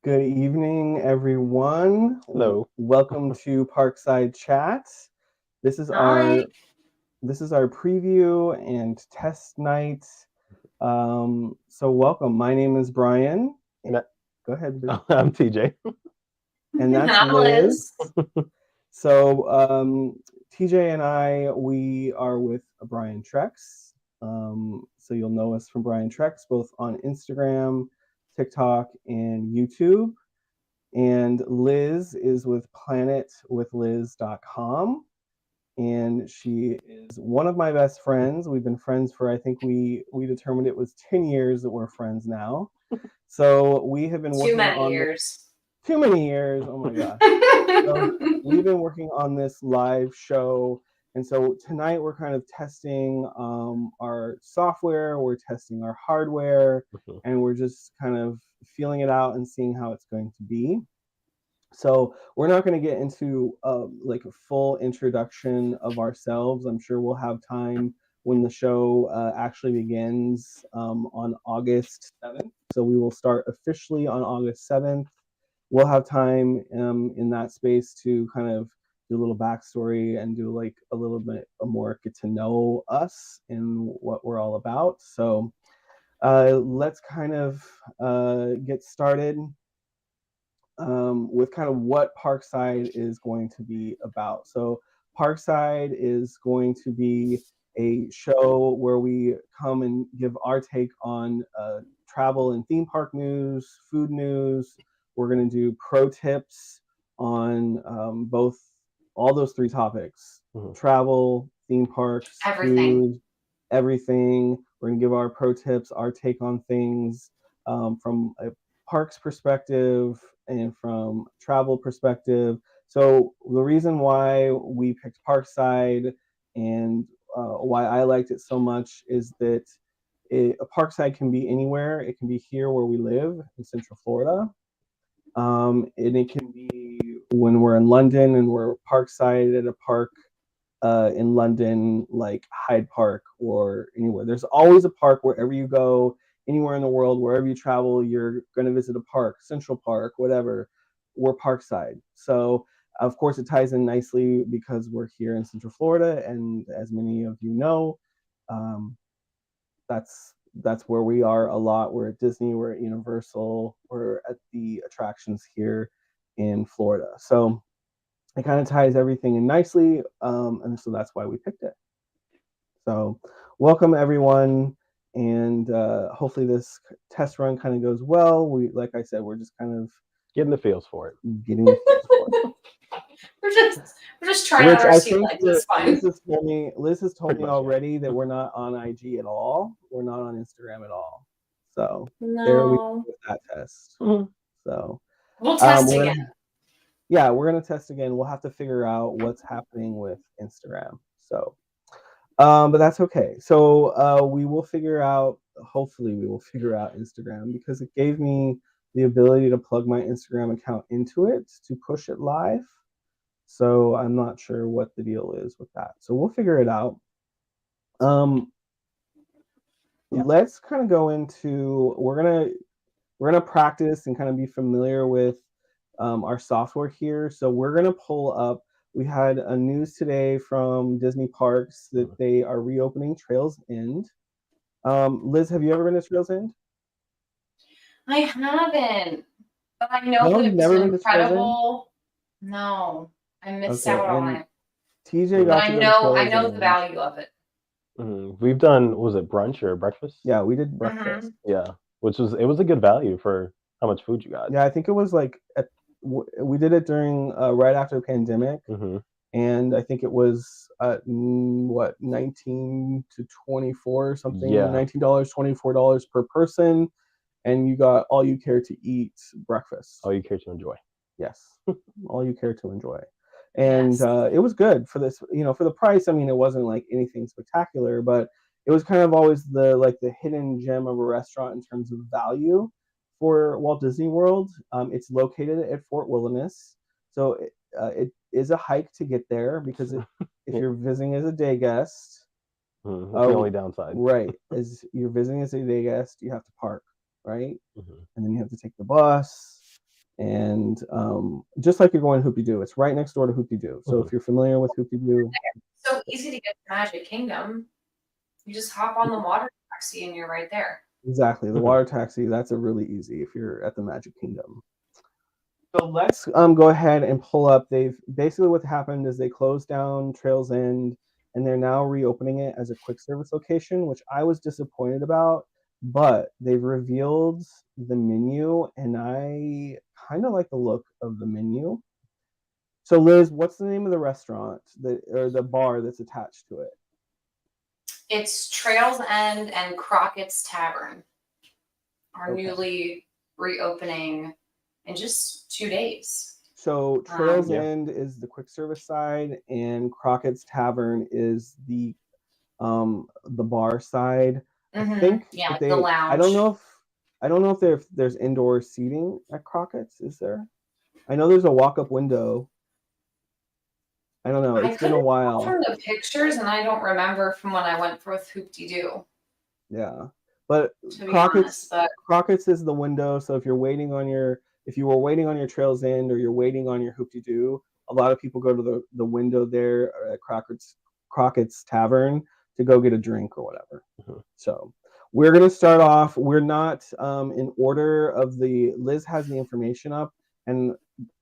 Good evening, everyone. Hello. Welcome to Parkside Chat. This is Hi. our this is our preview and test night. So welcome. My name is Brian. And Go ahead, I'm TJ. and that's Hi, Liz. Liz. So TJ and I, we are with Brian Trex. So you'll know us from Brian Trex both on Instagram, TikTok, and YouTube. And Liz is with planetwithliz.com. And she is one of my best friends. We've been friends for, I think we determined it was 10 years that we're friends now. So we have been Too working many on years. too many years. Oh my gosh. So we've been working on this live show. And so tonight we're kind of testing our software, we're testing our hardware, and we're just kind of feeling it out and seeing how it's going to be. So we're not going to get into like a full introduction of ourselves. I'm sure we'll have time when the show actually begins on August 7th. So we will start officially on August 7th. We'll have time in that space to kind of do a little backstory and do like a little bit more get to know us and what we're all about. So let's kind of get started with kind of what Parkside is going to be about. So Parkside is going to be a show where we come and give our take on travel and theme park news, food news. We're going to do pro tips on both all those three topics: travel, theme parks, Everything. food, everything. We're going to give our pro tips, our take on things from a parks perspective and from travel perspective. So the reason why we picked Parkside and why I liked it so much is that a Parkside can be anywhere. It can be here where we live in Central Florida. And it can be when we're in London and we're Parkside at a park in London, like Hyde Park or anywhere. There's always a park wherever you go, anywhere in the world, wherever you travel, you're going to visit a park, Central Park, whatever. We're Parkside. So, of course, it ties in nicely because we're here in Central Florida, and as many of you know, um, that's where we are a lot. We're at Disney, we're at Universal, we're at the attractions here in Florida. So it kind of ties everything in nicely, and so that's why we picked it. So welcome everyone, and hopefully this test run kind of goes well. We, like I said, we're just kind of Getting the feels for it. getting the feels for it. We're just trying Which out our I sea think legs. that It's fine. Liz has told Pretty me much, yeah. already that we're not on IG at all. We're not on Instagram at all. So there we go No. with that test. Mhm. So We'll test we're again. yeah, we're gonna test again. We'll have to figure out what's happening with Instagram. So but that's okay. So we will figure out, hopefully we will figure out Instagram because it gave me the ability to plug my Instagram account into it to push it live. So I'm not sure what the deal is with that. So we'll figure it out. Um, Yeah. Let's kind of go into, we're gonna practice and kind of be familiar with our software here. So we're gonna pull up. We had a news today from Disney Parks that they are reopening Trails End. Liz, have you ever been to Trails End? I haven't, but I know No, that you've it was never an been to Trails End? incredible. No, I missed Okay, out on and it, TJ but got to I go to know I Trails know the End. value of it. We've done, was it brunch or breakfast? Yeah, we did breakfast. Yeah, it was a good value for how much food you got. Yeah, I think it was like we did it during right after the pandemic, and I think it was what 19 to 24 or something. Yeah. $19, $24 per person, and you got all you care to eat breakfast. All you care to enjoy. Yes, all you care to enjoy. And Yes. it was good for this, for the price. I mean, it wasn't like anything spectacular, but it was kind of always the hidden gem of a restaurant in terms of value for Walt Disney World. It's located at Fort Wilderness, so it is a hike to get there because if you're visiting as a day guest, that's the only downside. Right, as you're visiting as a day guest, you have to park, right, and then you have to take the bus. And just like you're going to Hoopty Doo, it's right next door to Hoopty Doo. So if you're familiar with Hoopty Doo, So easy to get to Magic Kingdom. You just hop on the water taxi and you're right there. exactly, the water taxi, that's a really easy if you're at the Magic Kingdom. So let's go ahead and pull up. They've basically, what happened is they closed down Trails End and they're now reopening it as a quick service location, which I was disappointed about, but they've revealed the menu and I kind of like the look of the menu. So Liz, what's the name of the restaurant or the bar that's attached to it? It's Trails End and Crockett's Tavern are newly reopening in just 2 days. So Trails End is the quick service side, and Crockett's Tavern is the bar side. I think like the lounge. I don't know if there's indoor seating at Crockett's. Is there? I know there's a walk-up window. I don't know. It's been a while. From the pictures, and I don't remember from when I went for Hoopty Doo. Yeah, but Crockett's is the window. So if you were waiting on your Trails End or you're waiting on your Hoopty Doo, a lot of people go to the window there at Crockett's Tavern to go get a drink or whatever. So we're gonna start off. We're not in order of Liz has the information up, and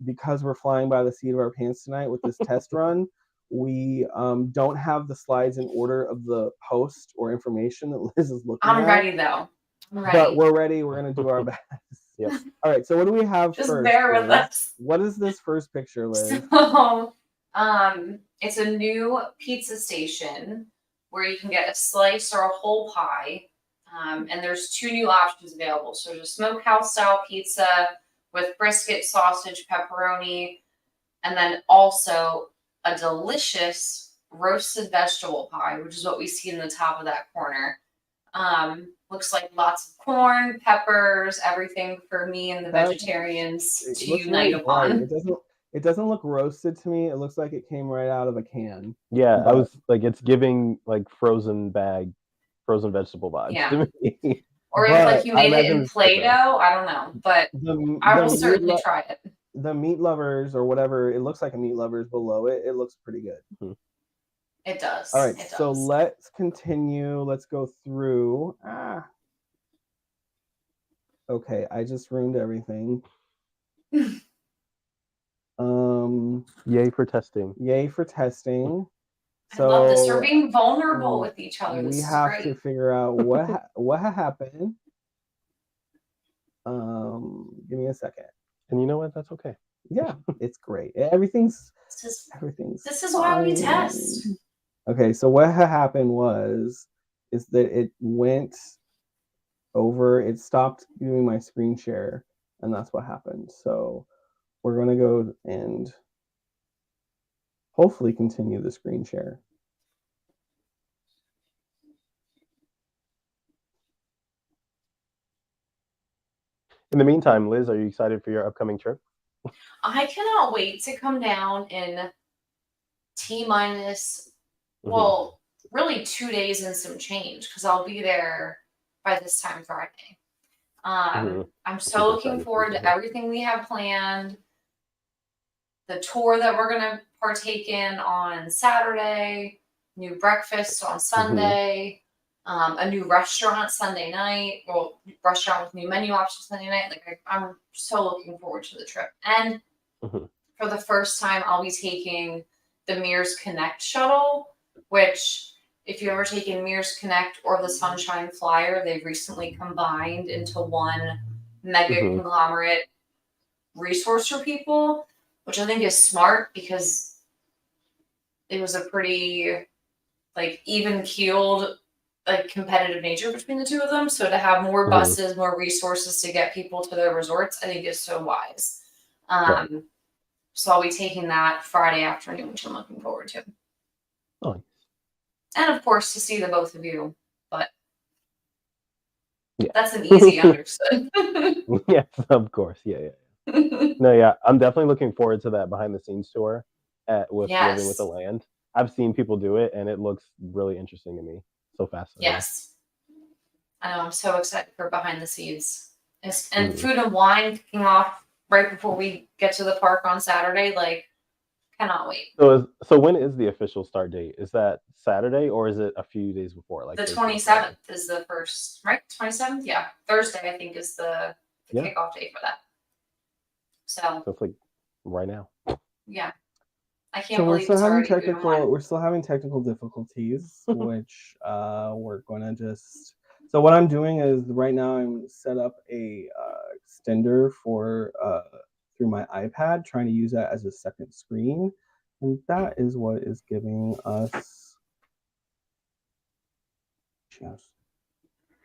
because we're flying by the seat of our pants tonight with this test run, we don't have the slides in order of the post or information that Liz is looking at. I'm ready though. But we're ready. We're gonna do our best. Yep. All right. So what do we have Just first? bear with us. What is this first picture, Liz? So, it's a new pizza station where you can get a slice or a whole pie. And there's 2 new options available. So there's a smokehouse style pizza with brisket, sausage, pepperoni, and then also a delicious roasted vegetable pie, which is what we see in the top of that corner. Looks like lots of corn, peppers, everything for me and the vegetarians to unite upon. It doesn't look roasted to me. It looks like it came right out of a can. Yeah, I was like, it's giving like frozen vegetable vibes to me. Or if you made it in Play-Doh, I don't know, but I will certainly try it. The meat lovers or whatever, it looks like a meat lovers below it. It looks pretty good. It does. All right, so let's continue. Let's go through. Okay, I just ruined everything. Yay for testing. Yay for testing. So I love this. We're being vulnerable with each other. We have to figure out what happened. Give me a second. And you know what? That's okay. Yeah, it's great. Everything's. This is why we test. Okay, so what happened is that it went over. It stopped doing my screen share, and that's what happened. So we're gonna go and hopefully continue the screen share. In the meantime, Liz, are you excited for your upcoming trip? I cannot wait to come down in T-minus, well, really 2 days and some change, because I'll be there by this time Friday. I'm so looking forward to everything we have planned. The tour that we're going to partake in on Saturday, new breakfast on Sunday, a new restaurant Sunday night, well, restaurant with new menu options Sunday night. Like, I'm so looking forward to the trip. And for the first time, I'll be taking the Mears Connect shuttle, which, if you've ever taken Mears Connect or the Sunshine Flyer, they've recently combined into one mega conglomerate resource for people, which I think is smart because it was a pretty even-keeled competitive nature between the two of them. So to have more buses, more resources to get people to their resorts, I think is so wise. So I'll be taking that Friday afternoon, which I'm looking forward to. Oh. And of course, to see the both of you, but that's an easy understood. Yes, of course. Yeah. No, yeah, I'm definitely looking forward to that behind the scenes tour with Living with the Land. I've seen people do it, and it looks really interesting to me. So fascinating. Yes, I know. I'm so excited for behind the scenes and Food and Wine kicking off right before we get to the park on Saturday. Like, cannot wait. So when is the official start date? Is that Saturday or is it a few days before? Like The Thursday, 27th is the first, right? 27th, yeah. Thursday, I think, is the Yeah. kickoff day for that. So it's like right now. yeah, I can't So we're believe still it's having already June 1. we're still having technical difficulties, which we're gonna just. So what I'm doing is right now I'm set up a extender for through my iPad, trying to use that as a second screen, and that is what is giving us. Yes.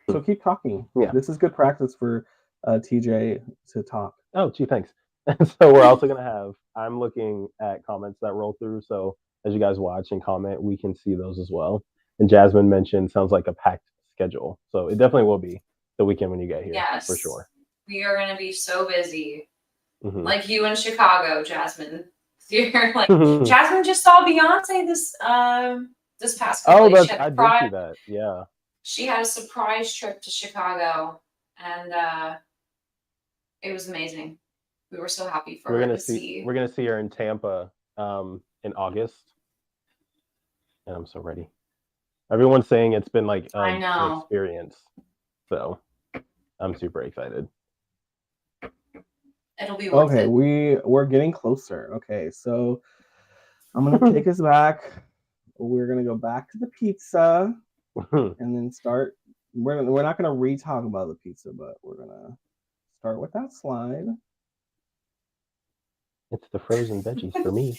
So keep talking. Yeah. This is good practice for TJ to talk. Oh, gee, thanks. So we're also gonna have. I'm looking at comments that roll through. So as you guys watch and comment, we can see those as well. And Jasmine mentioned sounds like a packed schedule, so it definitely will be the weekend when you get here, Yes, for sure. We are going to be so busy, like you in Chicago, Jasmine. You're like Jasmine just saw Beyonce this past couple days. I did see that. Yeah, she had a surprise trip to Chicago, and it was amazing. We were so happy for her to see. We're gonna see her in Tampa in August, and I'm so ready. Everyone's saying it's been like an experience, so I'm super excited. It'll be worth it. We're getting closer. Okay, so I'm gonna take us back. We're gonna go back to the pizza, and then start. We're not gonna re-talk about the pizza, but we're gonna start with that slide. It's the frozen veggies for me.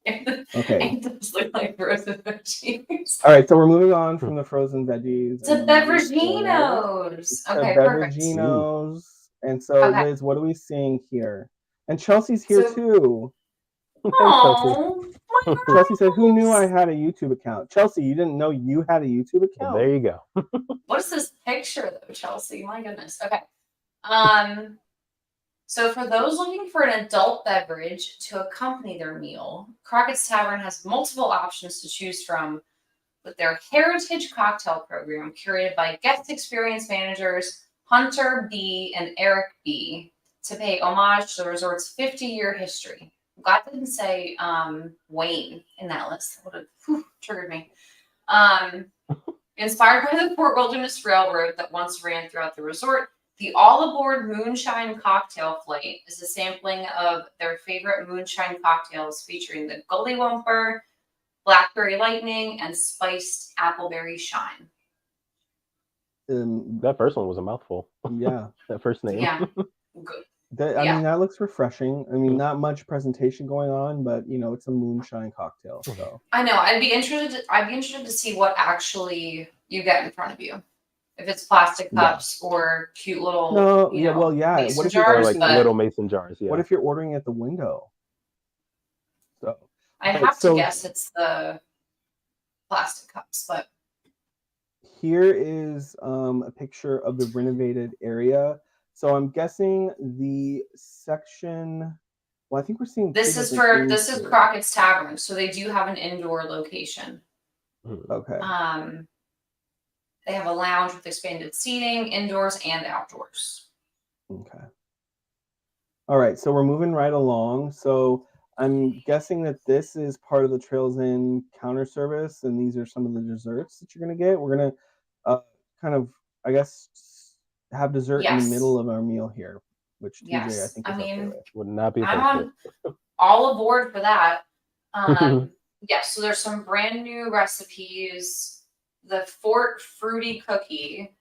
Okay. It does look like frozen veggies. All right, so we're moving on from the frozen veggies to Beveraginos. Okay, Beveraginos. And so, Liz, what are we seeing here? And Chelsea's here too. Oh, Chelsea said, "Who knew I had a YouTube account?" Chelsea, you didn't know you had a YouTube account? Well, there you go. What is this picture though, Chelsea? My goodness. Okay. So for those looking for an adult beverage to accompany their meal, Crockett's Tavern has multiple options to choose from with their Heritage Cocktail Program curated by guest experience managers Hunter B. and Eric B. to pay homage to the resort's 50-year history. I'm glad they didn't say Wayne in that list. That would have triggered me. Inspired by the Port Wilderness Railroad that once ran throughout the resort, the all-aboard Moonshine Cocktail Flight is a sampling of their favorite moonshine cocktails featuring the Gully Wumper, Blackberry Lightning, and Spiced Appleberry Shine. That first one was a mouthful. Yeah. That first name. Yeah. Good. I mean, that looks refreshing. I mean, not much presentation going on, but it's a moonshine cocktail. So I know. I'd be interested to see what actually you get in front of you. If it's plastic cups or cute little mason jars, like little mason jars. Yeah. What if you're ordering at the window? So I have to guess it's the plastic cups, but here is a picture of the renovated area. So I'm guessing the section. Well, I think we're seeing this is Crockett's Tavern, so they do have an indoor location. Okay. They have a lounge with expanded seating, indoors and outdoors. Okay. All right, so we're moving right along. So I'm guessing that this is part of the Trails Inn counter service, and these are some of the desserts that you're going to get. We're going to kind of, I guess, have dessert in the middle of our meal here, which TJ I think is okay with. Would not be I'm all aboard for that. So there's some brand new recipes. The Fort Fruity Cookie,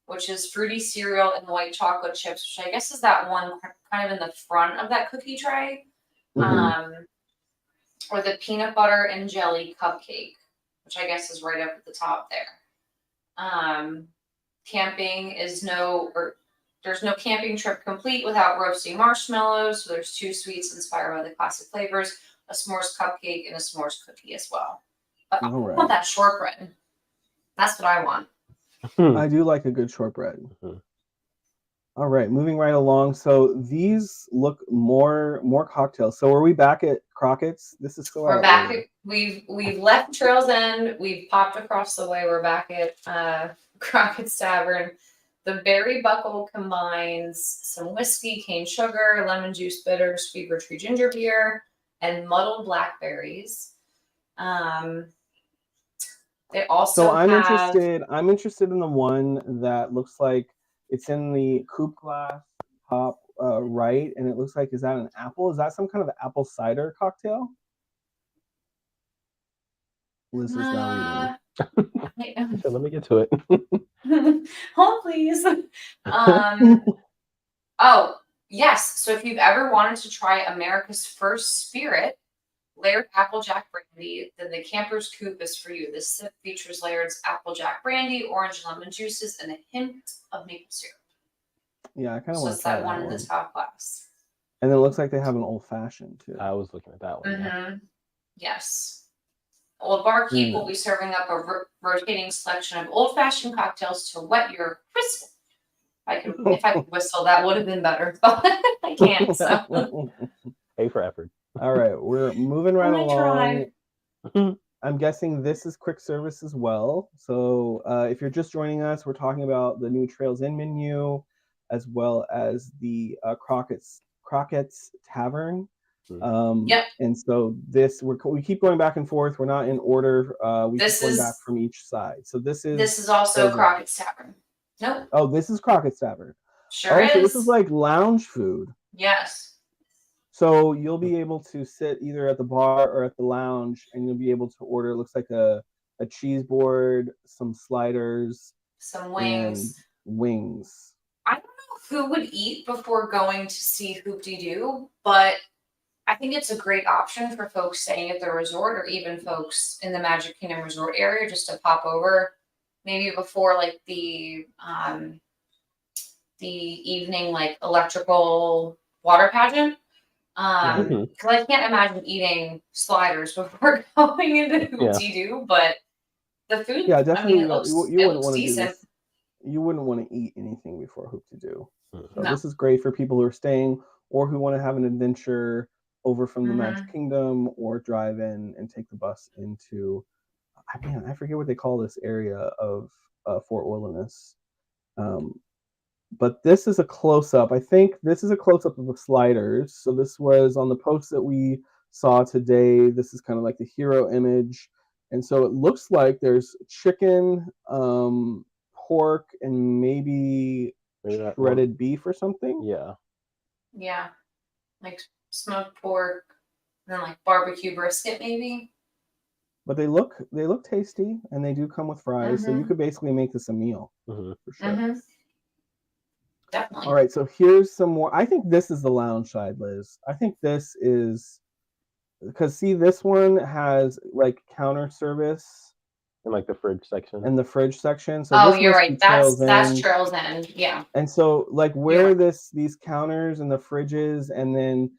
which is fruity cereal and white chocolate chips, which I guess is that one kind of in the front of that cookie tray. Or the peanut butter and jelly cupcake, which I guess is right up at the top there. Camping is there's no camping trip complete without roasting marshmallows. So there's 2 sweets inspired by the classic flavors, a s'mores cupcake and a s'mores cookie as well. But I want that shortbread. That's what I want. I do like a good shortbread. All right, moving right along. So these look more cocktails. So are we back at Crockett's? This is still. We're back. We've left Trails End. We've popped across the way. We're back at Crockett's Tavern. The berry buckle combines some whiskey, cane sugar, lemon juice bitters, fever tree ginger beer, and muddled blackberries. They also I'm have. I'm interested in the one that looks like it's in the coupe glass top right, and it looks like, is that an apple? Is that some kind of apple cider cocktail? Liz is now reading. So let me get to it. Hold please. Oh yes. So if you've ever wanted to try America's first spirit, layered Applejack brandy, then the Camper's Coupe is for you. This sip features layered Applejack brandy, orange and lemon juices, and a hint of maple syrup. Yeah, I kind of So want it's to try that one in one. the top glass. And it looks like they have an old fashioned too. I was looking at that one. Yeah. Yes. Old Barkeep will be serving up a rotating selection of old-fashioned cocktails to wet your whistle. If I could whistle, that would have been better, but I can't. So. A for effort. All right, we're moving right along. Try. I'm guessing this is quick service as well. So if you're just joining us, we're talking about the new Trails Inn menu, as well as the Crockett's Tavern. Yep. And so we keep going back and forth. We're not in order. We keep going back from each side. So this is also Crockett's Tavern. Nope. Oh, this is Crockett's Tavern. Sure is. So this is like lounge food. Yes. So you'll be able to sit either at the bar or at the lounge, and you'll be able to order. It looks like a cheese board, some sliders, some wings. And wings. I don't know who would eat before going to see Hoop-de-Doo, but I think it's a great option for folks staying at the resort, or even folks in the Magic Kingdom Resort area, just to pop over maybe before like the evening like electrical water pageant. Because I can't imagine eating sliders before going into Hoop-de-Doo, but the food, definitely. I mean, it looks decent. You wouldn't want to eat anything before Hoop-de-Doo. So No. This is great for people who are staying or who want to have an adventure over from the Magic Kingdom, or drive in and take the bus into, I forget what they call this area of Fort Wilderness. But this is a close-up. I think this is a close-up of the sliders. So this was on the post that we saw today. This is kind of like the hero image. And so it looks like there's chicken, pork, and maybe shredded beef or something. Yeah. Yeah. Like smoked pork, and then like barbecue brisket maybe. But they look tasty, and they do come with fries. So you could basically make this a meal for sure. Definitely. All right, so here's some more. I think this is the lounge side, Liz. I think this is, because see, this one has like counter service and like the fridge section. And the fridge section. So you're right. That's Trails End. Yeah. And so like where these counters and the fridges, and then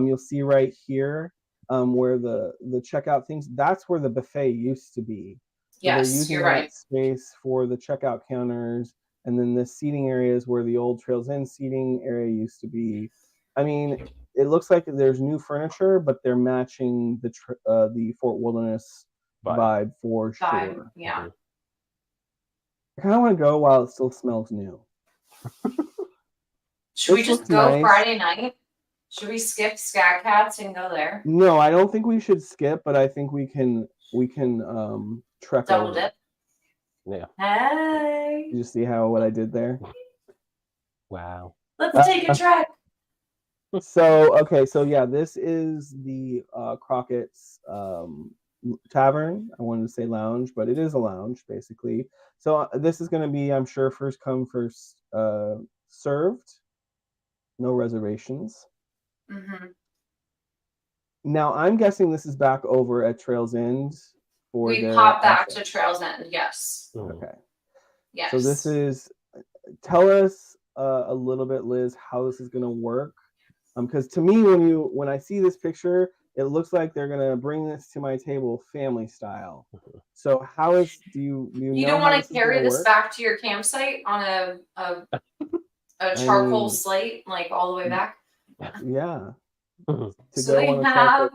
you'll see right here where the checkout things, that's where the buffet used to be. So yes, you're right. Space for the checkout counters. And then the seating area is where the old Trails End seating area used to be. I mean, it looks like there's new furniture, but they're matching the Fort Wilderness vibe for sure. Yeah. I kind of want to go while it still smells new. Should we just go Friday night? Should we skip Scat Cats and go there? No, I don't think we should skip, but I think we can trek double dip. Yeah. Hey. You see what I did there? Wow. Let's take a trek. So yeah, this is the Crockett's Tavern. I wanted to say lounge, but it is a lounge basically. So this is going to be, I'm sure, first come, first served. No reservations. Now I'm guessing this is back over at Trails End. We pop back to Trails End, yes. Okay. Yes. So this is, tell us a little bit, Liz, how this is going to work. Because to me, when I see this picture, it looks like they're going to bring this to my table family style. So do you you don't want to carry this back to your campsite on a charcoal slate, like all the way back? Yeah. So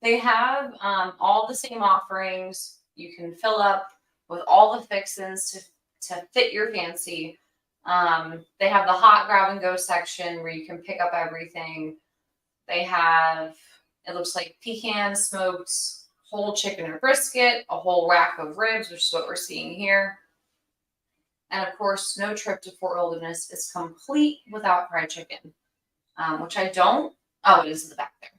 they have all the same offerings. You can fill up with all the fixins to fit your fancy. They have the hot grab and go section where you can pick up everything. They have, it looks like pecan smoked whole chicken or brisket, a whole rack of ribs, which is what we're seeing here. And of course, no trip to Fort Wilderness is complete without fried chicken, which I don't. Oh, it is in the back there.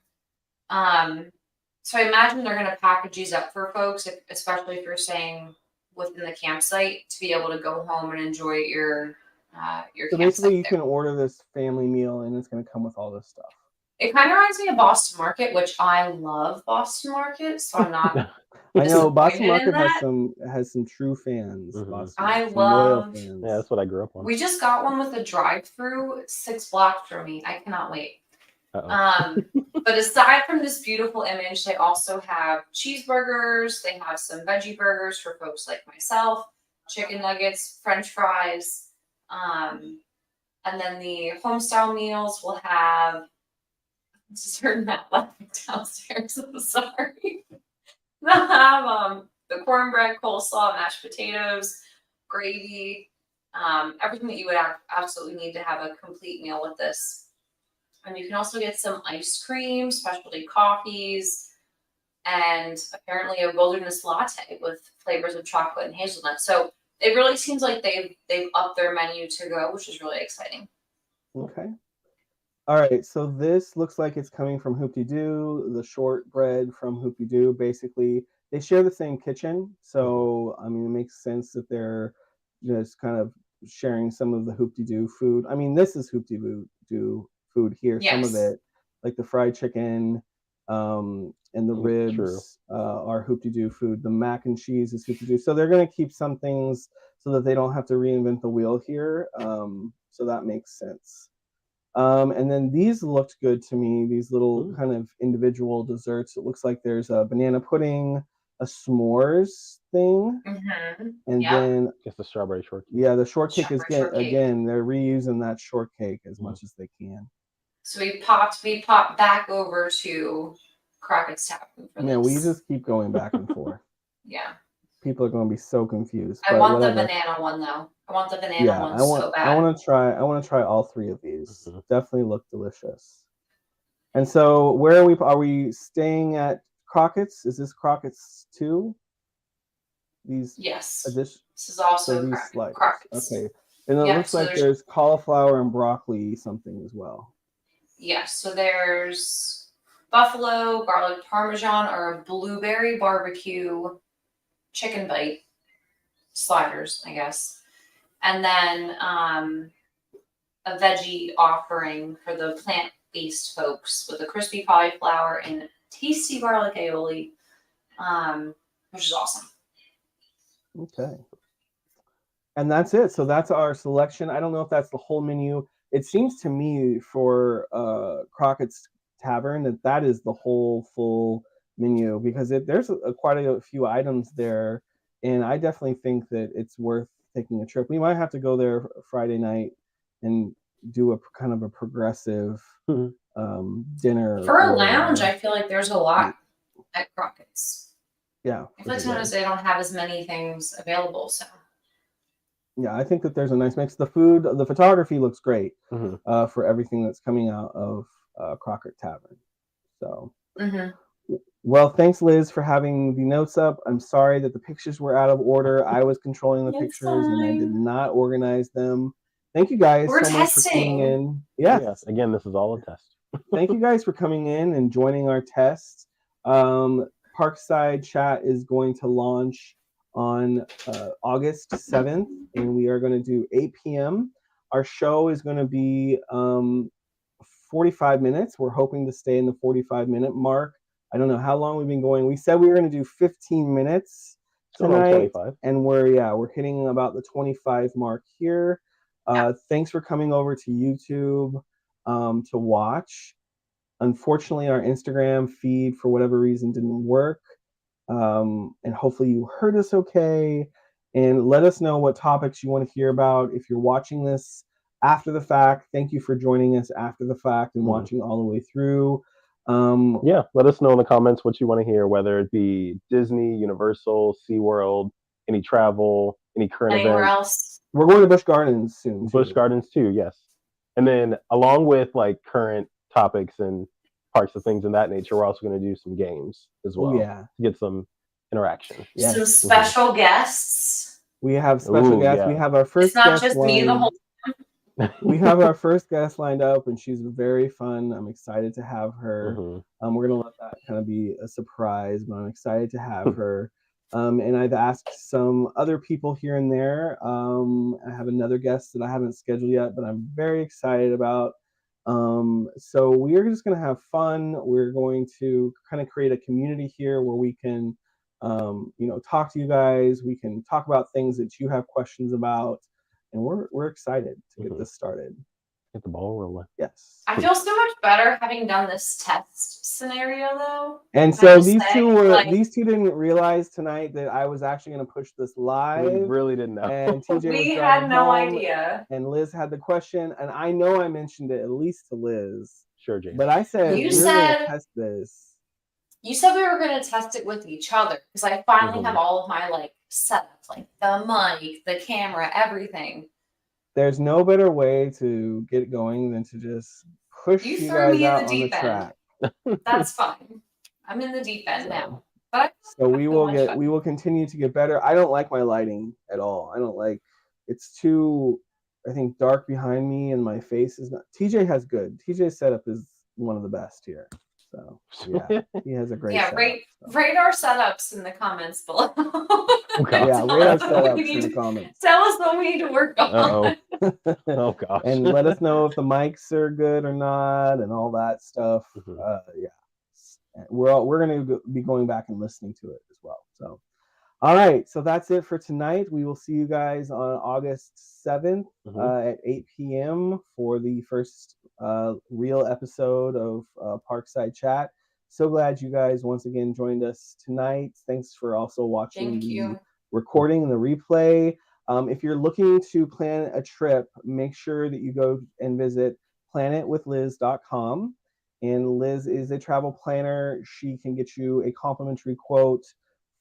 So I imagine they're going to package these up for folks, especially if you're staying within the campsite, to be able to go home and enjoy your So basically, you can order this family meal, and it's going to come with all this stuff. It kind of reminds me of Boston Market, which I love Boston Market, so I'm not. I know Boston Market has some true fans. Boston, I some loyal love. fans. Yeah, that's what I grew up on. We just got one with a drive-through 6 blocks from me. I cannot wait. But aside from this beautiful image, they also have cheeseburgers. They have some veggie burgers for folks like myself, chicken nuggets, French fries, and then the homestyle meals will have. Just heard Matt laughing downstairs. I'm sorry. They'll have the cornbread, coleslaw, mashed potatoes, gravy, everything that you would absolutely need to have a complete meal with this. And you can also get some ice cream, specialty coffees, and apparently a wilderness latte with flavors of chocolate and hazelnut. So it really seems like they've upped their menu to go, which is really exciting. Okay. All right, so this looks like it's coming from Hoop-de-Doo, the shortbread from Hoop-de-Doo. Basically, they share the same kitchen, so I mean, it makes sense that they're just kind of sharing some of the Hoop-de-Doo food. I mean, this is Hoop-de-Doo food here. Yes. Some of it, like the fried chicken and the ribs, are Hoop-de-Doo food. The mac and cheese is Hoop-de-Doo. So they're going to keep some things so that they don't have to reinvent the wheel here. So that makes sense. And then these looked good to me, these little kind of individual desserts. It looks like there's a banana pudding, a s'mores thing, and then just the strawberry shortcake. Yeah, the shortcake again, they're reusing that shortcake as much as they can. So we popped back over to Crockett's Tavern for this. We just keep going back and forth. Yeah. People are going to be so confused. I want the banana one though. I want the banana one so bad. I want to try all three of these. Definitely look delicious. And so, where are we? Are we staying at Crockett's? Is this Crockett's too? These this is also Crockett's. Okay, and it looks like there's cauliflower and broccoli something as well. Yes, so there's buffalo, garlic parmesan, or a blueberry barbecue chicken bite sliders, I guess. And then a veggie offering for the plant-based folks with a crispy cauliflower and tasty garlic aioli, which is awesome. Okay. And that's it. So that's our selection. I don't know if that's the whole menu. It seems to me for Crockett's Tavern that is the whole full menu, because there's quite a few items there, and I definitely think that it's worth taking a trip. We might have to go there Friday night and do a kind of a progressive dinner. For a lounge, I feel like there's a lot at Crockett's. Yeah. I feel like sometimes they don't have as many things available, so. Yeah, I think that there's a nice mix. The food, the photography looks great for everything that's coming out of Crockett Tavern. So, well, thanks, Liz, for having the notes up. I'm sorry that the pictures were out of order. I was controlling the pictures and I did not organize them. Thank you guys so much for coming in. Yes, again, this is all a test. Thank you guys for coming in and joining our test. Parkside Chat is going to launch on August 7th, and we are going to do 8 p.m. Our show is going to be 45 minutes. We're hoping to stay in the 45-minute mark. I don't know how long we've been going. We said we were going to do 15 minutes tonight, and we're hitting about the 25 mark here. Thanks for coming over to YouTube to watch. Unfortunately, our Instagram feed, for whatever reason, didn't work. And hopefully you heard us okay. And let us know what topics you want to hear about. If you're watching this after the fact, thank you for joining us after the fact and watching all the way through. Let us know in the comments what you want to hear, whether it be Disney, Universal, SeaWorld, any travel, any current Anywhere events. else? We're going to Busch Gardens soon. Busch Gardens too, yes. And then along with like current topics and parks of things in that nature, we're also going to do some games as well. Oh, yeah. To get some interaction. Yes. Some special guests. We have special guests. Yeah. We have our first It's not guest just me the whole we have our first guest lined up, and she's very fun. I'm excited to have her. We're gonna let that kind of be a surprise, but I'm excited to have her. And I've asked some other people here and there. I have another guest that I haven't scheduled yet, but I'm very excited about. So we are just gonna have fun. We're going to kind of create a community here where we can, talk to you guys. We can talk about things that you have questions about. And we're excited to get this started. Get the ball rolling. Yes. I feel so much better having done this test scenario though. And so these two didn't realize tonight that I was actually going to push this live. We really didn't know. And TJ we was had no home, idea. And Liz had the question, and I know I mentioned it at least to Liz. Sure, James. But I said we're going to test this. You said we were going to test it with each other because I finally have all of my setups, like the mic, the camera, everything. There's no better way to get going than to just push you guys out on the track. That's fine. I'm in the deep end now. So we will continue to get better. I don't like my lighting at all. I don't like it's too, I think, dark behind me, and my face is not. TJ has good. TJ's setup is one of the best here. So yeah, he has a great setup. Rate our setups in the comments below. Okay. Yeah, rate our setups in the comments. Tell us what we need to work on. Oh gosh. And let us know if the mics are good or not, and all that stuff. Yeah, we're going to be going back and listening to it as well. So, all right. So that's it for tonight. We will see you guys on August 7th at 8 p.m. for the first real episode of Parkside Chat. So glad you guys once again joined us tonight. Thanks for also watching the recording and the replay. If you're looking to plan a trip, make sure that you go and visit planetwithliz.com. And Liz is a travel planner. She can get you a complimentary quote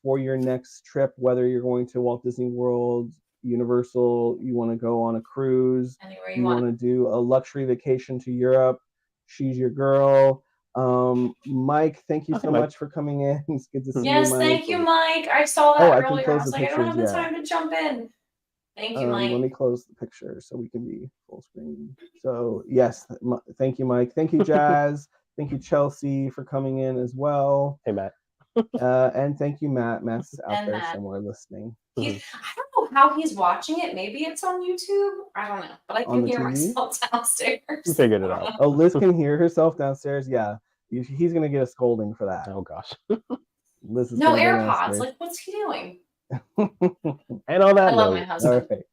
for your next trip, whether you're going to Walt Disney World, Universal, you want to go on a cruise, anywhere you want to do a luxury vacation to Europe. She's your girl. Mike, thank you so much for coming in. It's good to see you, Mike. Thank you, Mike. I saw that earlier. I was like, I don't have the time to jump in. Thank you, Mike. Let me close the picture so we can be full screen. So yes, thank you, Mike. Thank you, Jazz. Thank you, Chelsea, for coming in as well. Hey, Matt. And thank you, Matt. Matt's out there somewhere listening. I don't know how he's watching it. Maybe it's on YouTube. I don't know. But I can hear myself downstairs. We figured it out. Oh, Liz can hear herself downstairs. Yeah. He's going to get a scolding for that. Oh, gosh. Liz is no AirPods. Like, what's he doing? And all that. I love my husband.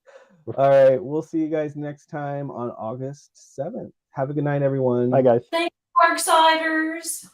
All right. We'll see you guys next time on August 7th. Have a good night, everyone. Bye, guys. Thank you, Parksiders.